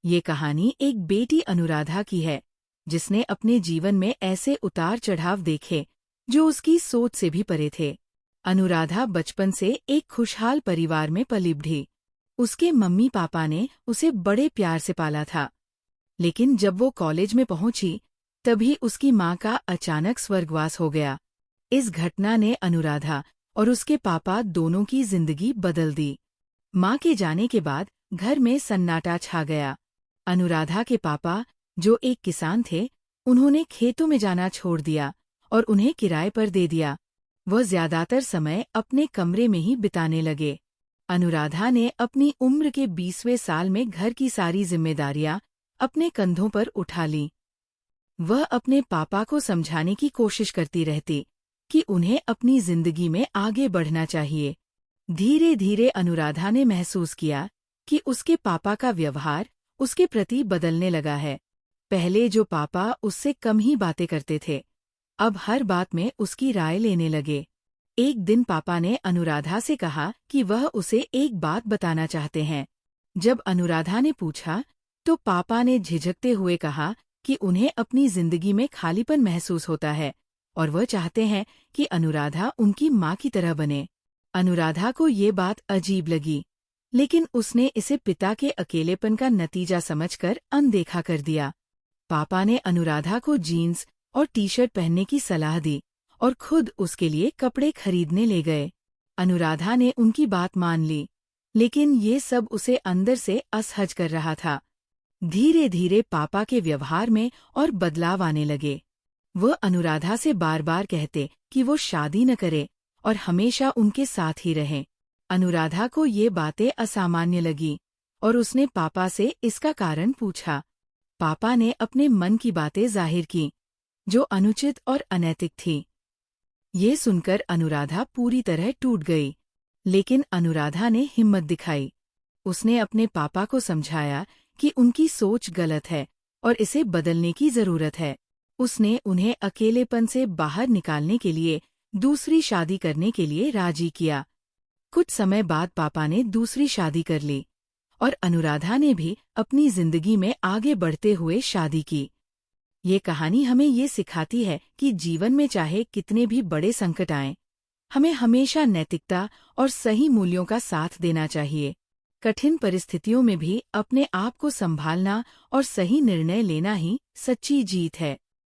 ये कहानी एक बेटी अनुराधा की है, जिसने अपने जीवन में ऐसे उतार चढ़ाव देखे जो उसकी सोच से भी परे थे। अनुराधा बचपन से एक खुशहाल परिवार में पली बढ़ी। उसके मम्मी पापा ने उसे बड़े प्यार से पाला था। लेकिन जब वो कॉलेज में पहुंची, तभी उसकी माँ का अचानक स्वर्गवास हो गया। इस घटना ने अनुराधा और उसके पापा दोनों की जिंदगी बदल दी। माँ के जाने के बाद घर में सन्नाटा छा गया। अनुराधा के पापा, जो एक किसान थे, उन्होंने खेतों में जाना छोड़ दिया और उन्हें किराए पर दे दिया। वह ज्यादातर समय अपने कमरे में ही बिताने लगे। अनुराधा ने अपनी उम्र के 20वें साल में घर की सारी जिम्मेदारियां अपने कंधों पर उठा ली। वह अपने पापा को समझाने की कोशिश करती रहती कि उन्हें अपनी जिंदगी में आगे बढ़ना चाहिए। धीरे धीरे अनुराधा ने महसूस किया कि उसके पापा का व्यवहार उसके प्रति बदलने लगा है। पहले जो पापा उससे कम ही बातें करते थे, अब हर बात में उसकी राय लेने लगे। एक दिन पापा ने अनुराधा से कहा कि वह उसे एक बात बताना चाहते हैं। जब अनुराधा ने पूछा, तो पापा ने झिझकते हुए कहा कि उन्हें अपनी जिंदगी में खालीपन महसूस होता है और वह चाहते हैं कि अनुराधा उनकी माँ की तरह बने। अनुराधा को ये बात अजीब लगी, लेकिन उसने इसे पिता के अकेलेपन का नतीजा समझकर अनदेखा कर दिया। पापा ने अनुराधा को जीन्स और टी-शर्ट पहनने की सलाह दी और खुद उसके लिए कपड़े खरीदने ले गए। अनुराधा ने उनकी बात मान ली, लेकिन ये सब उसे अंदर से असहज कर रहा था। धीरे धीरे पापा के व्यवहार में और बदलाव आने लगे। वह अनुराधा से बार बार कहते कि वो शादी न करे और हमेशा उनके साथ ही रहे। अनुराधा को ये बातें असामान्य लगी और उसने पापा से इसका कारण पूछा। पापा ने अपने मन की बातें जाहिर की, जो अनुचित और अनैतिक थी। ये सुनकर अनुराधा पूरी तरह टूट गई, लेकिन अनुराधा ने हिम्मत दिखाई। उसने अपने पापा को समझाया कि उनकी सोच गलत है और इसे बदलने की जरूरत है। उसने उन्हें अकेलेपन से बाहर निकालने के लिए दूसरी शादी करने के लिए राजी किया। कुछ समय बाद पापा ने दूसरी शादी कर ली और अनुराधा ने भी अपनी जिंदगी में आगे बढ़ते हुए शादी की। ये कहानी हमें ये सिखाती है कि जीवन में चाहे कितने भी बड़े संकट आएं, हमें हमेशा नैतिकता और सही मूल्यों का साथ देना चाहिए। कठिन परिस्थितियों में भी अपने आप को संभालना और सही निर्णय लेना ही सच्ची जीत है।